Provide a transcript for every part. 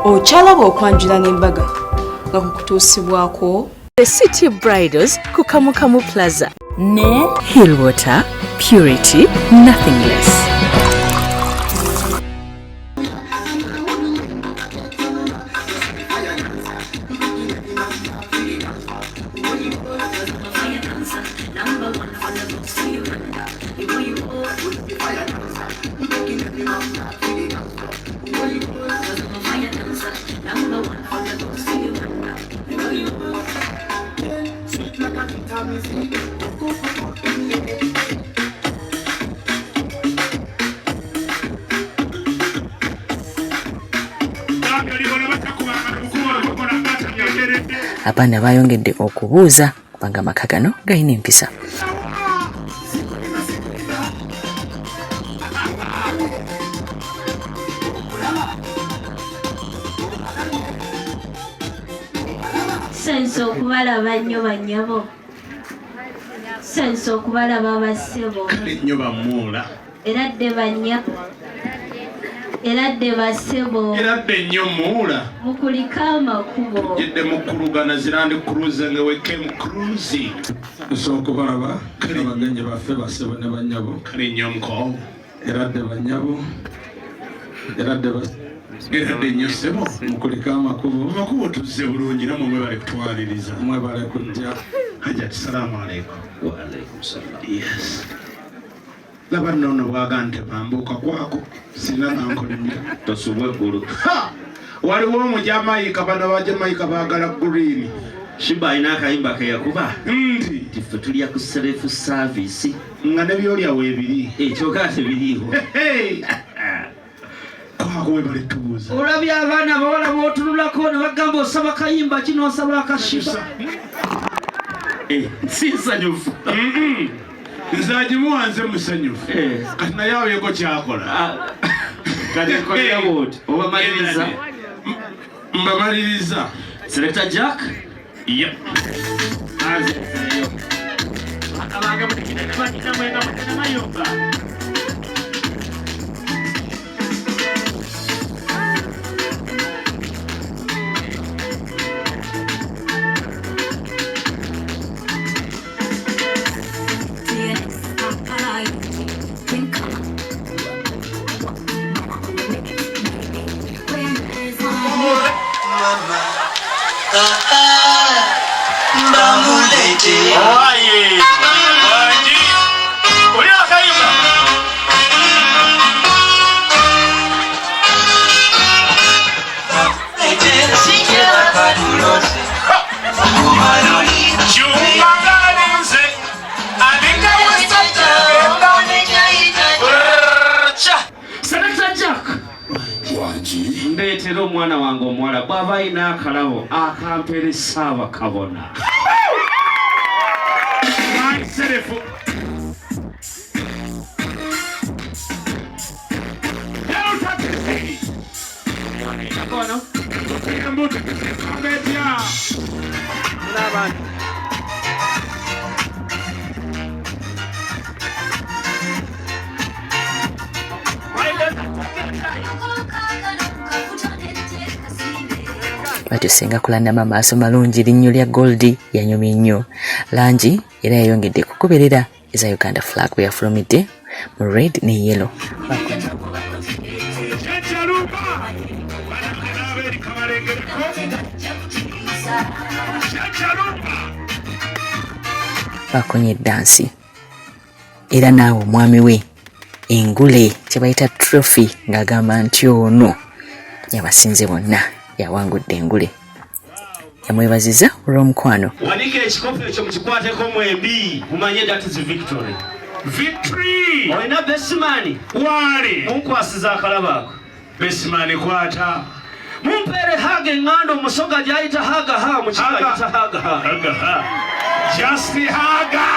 Okyalaba okwanjula n'embaga nga kukutuusibwako The City Bridals ku Kamukamu Plaza ne Hillwater Purity Nothing Less. Abaana bayongedde okubuuza kubanga amaka gano galina empisa. Senso okubalaba nnyo bannyabo. Senso okubalaba bassebo. Kale nnyo bamuula. Era dde bannyabo. Era dde bassebo. Era dde nnyo muula. Mukulika amakubo. Jedde mukulugana zirandi cruise nga wekemu cruise. Nsooka okubalaba abagenyi baffe bassebo ne bannyabo. Kale nnyo nkoowu. Era dde bannyabo. Era dde Geradde nnyo ssebo. mukulika amakubo. Amakubo tuzze bulungi namwe mwebale kutwaliriza. Mwebale kujja. Hajjati salaamu alaikum. Wa alaikum salaam. Yes. Laba nno bwaga nti bambuuka kwako singa nankolimya tosubwe eggulu. Waliwo omujamaika bano bajamaika baagala green. Shiba alina akayimba ke yakuba nti ffe tulya ku self service nga ne byolya weebiri kyokka tebiriiwo. kwako webale tubuuza. Olabye abaana abawala b'otunulako ne bagamba osaba kayimba kino osaba akashiba. Si nsanyufu. Nze agimuwanze musanyufu. Kati naye abeeko kyakola. Kati nkolera bw'oti obamaliriza. Mbamaliriza. Selector Jack. Yep. Ndeetera omwana wange omuwala bw'aba alina akalabo akampeera essaawa kabona. Batyo singa kulandama maaso malungi linnyo lya Goldie yanyumya nnyo. Langi era yayongedde kugoberera eza Uganda flag bwe yafulumidde mu red ne yellow. Bakonye dansi era naawe omwami we engule kye bayita trophy ng'agamba nti ono yabasinze bonna yawangudde engule. Yamwebaziza olw'omukwano. Wanika ekikopo ekyo mukikwateko mwembi mumanye that is victory. Victory! Olina besimani wali munkwasiza akalaba ako. besimani kwata mumpeere haga eŋŋanda omusoga gy'ayita hagaha mu kibuga giyita hagaha. Just haga!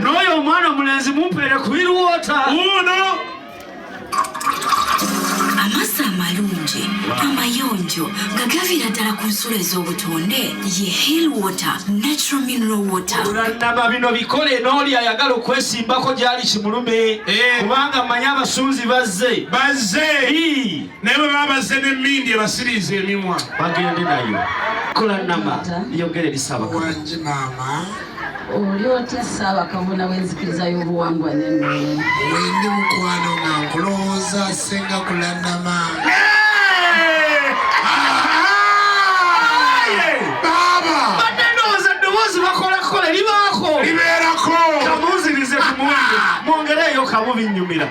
Noyo mwana mulenzi mumpere kuiruota. Uno. Amasa amalungi amayonjo gagavira ddala ku nsolo ez'obutonde ye Hill Water Natural Mineral Water. Olannaba bino bikole n'oli ayagala okwesimbako gyali kimulume kubanga mmanyi abasunzi bazze naye bwe babazze n'emmindi ebasiriiza emimwa bagende nayo. Kola nnama yogere eri Ssaabakabona. Maama oli otya Ssaabakabona w'enzikiriza y'obuwangwa n'ennono? wendi mukwano nga nkulowooza senga kulannama. Baaba badde ndowooza eddoboozi bakolakola libaako libeerako kamuuzirize ku muwendo mwongereeyo kamubinyumira.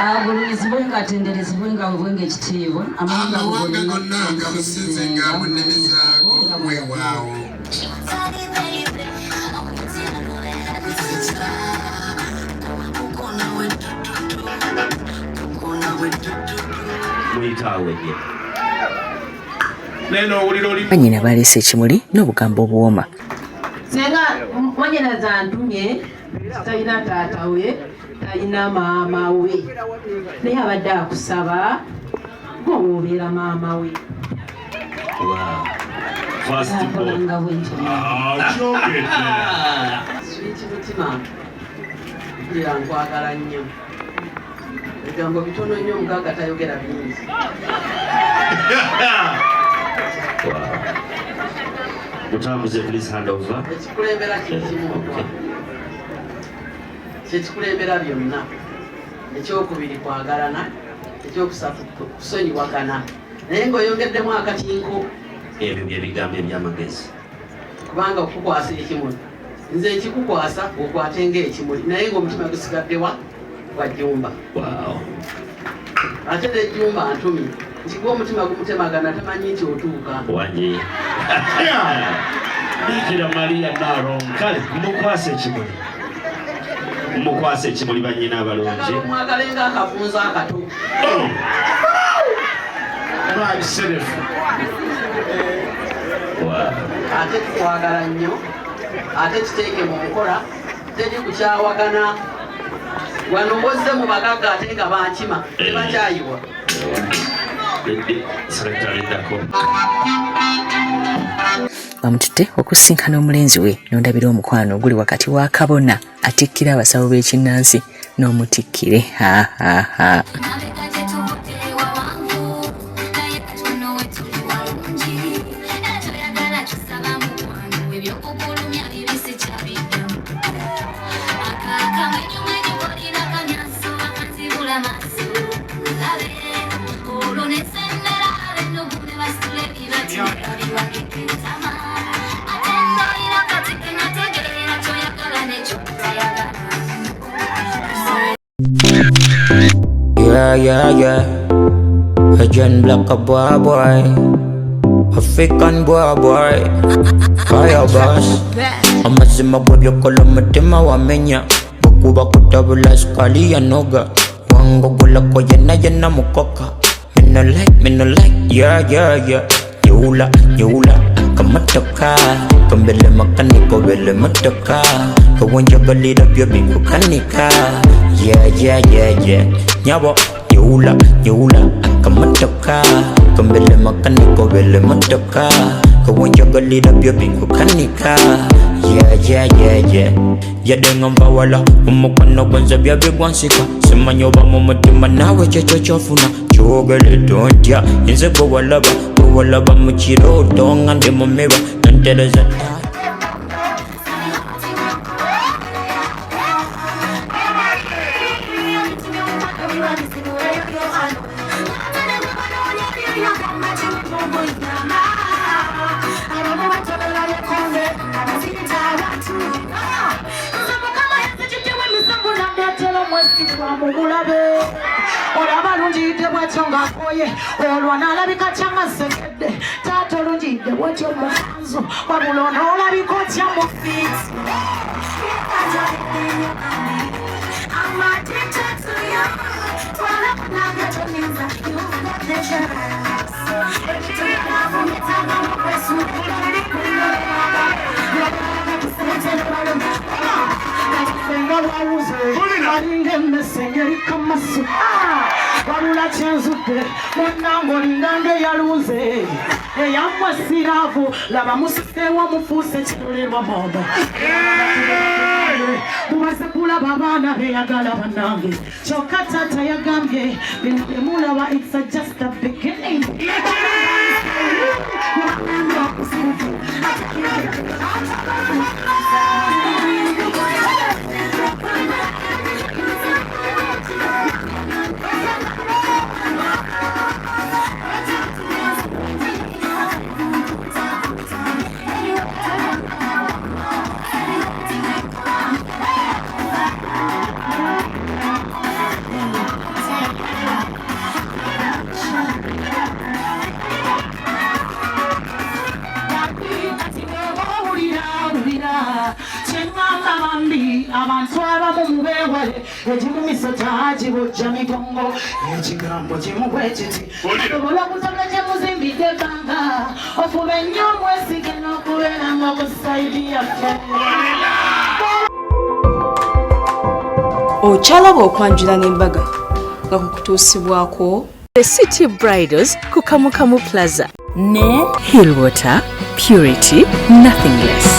Agulumizibwe ng'atenderezibwe ng'awebwenga ekitiibwa amawanga gonna gamusinze nga mu nnimi zaago weewaawo. muyitaawe ye bannyina baleese ekimuli n'obugambo obuwoma. Senga mwanyina zantumye talina taata we talina maama we naye abadde akusaba gwobeera maama we. Switi mutima mpulira nkwagala nnyo ebigambo bitono nnyo mugagga tayogera bingi. Mutambuze please hand over. Ekikulembera kikimu kyekikulembera byonna ekyokubiri kwagalana ekyokusatu kusonyiwagana naye ng'oyongeddemu akatinko ebyo byebigambo ebyamagezi kubanga okukwasa ekimuli nze ekikukwasa okwatenga ekimuli naye ng'omutima gusigaddewa gwa jjumba. Ate nejjumba ntumi nti gwomutima gumutemagana tamanyi nti otuuka wanyi Bikira Maria Naro kale mukwasa ekimuli mukwasa ekimuli bannyina abalungi mwagalenga akafunza akato ate tukwagala nnyo ate kiteeke mu nkola teri kukyawagana wano bozze mu bagagga ate nga bankima tebakyayiwa. Bamutute okusinkana omulenzi we n'ondabira omukwano oguli wakati wa kabona atikkira abasawo b'ekinnansi n'omutikkire. Yeah. A John Black a boy. African boy. Fire boss. Amazima bwebyo kola mutima wamenya. Bakuba kutabula skali ya noga. Wangogola kwa yana mukoka. Me no like. Yeah. Yula. Kamatoka. Kambele makaniko bele matoka. Kawanja galira byo bingo kanika. Yeah. Nyabo, yula, kamatoka. Kambele makaniko bele matoka. Kawanja galira byo bingo kanika. Yeah. Yadenga wala, umukwana gwanza bya bigwansika. Semanyoba mu mutima nawe kyofuna. Chogele tontya, inze go walaba mu kiroto nga ndi mu mirror nantereza. Olaba lunjidde bwetyo ng'akoye olwana alabika kyangasekedde taata olunjidde bwetyo mufanzo wabula onoolabika otya mu fiiti. Alinga emmese ng'erika maso wabula kyenzudde munnange olinganga eyaluze eyammwe siraavu laba musiseewo mufuuse kitulirwa mama mumaze kulaba abaana beyagala bannange kyokka taata yagambye bino byemulaba it's just a beginning. abantu abamu mubeera mwewale ekimumiso kyagibujja migongo ekigambo kimugwe kiti osobola okutabula kyemuzimbidde ebbanga ofube nnyo omwesige n'okubeera nga ku sayidi yaffe. Okyalaba okwanjula n'embaga nga kukutuusibwako The City Bridals ku Kamukamu Plaza ne Hillwater Purity Nothing Less.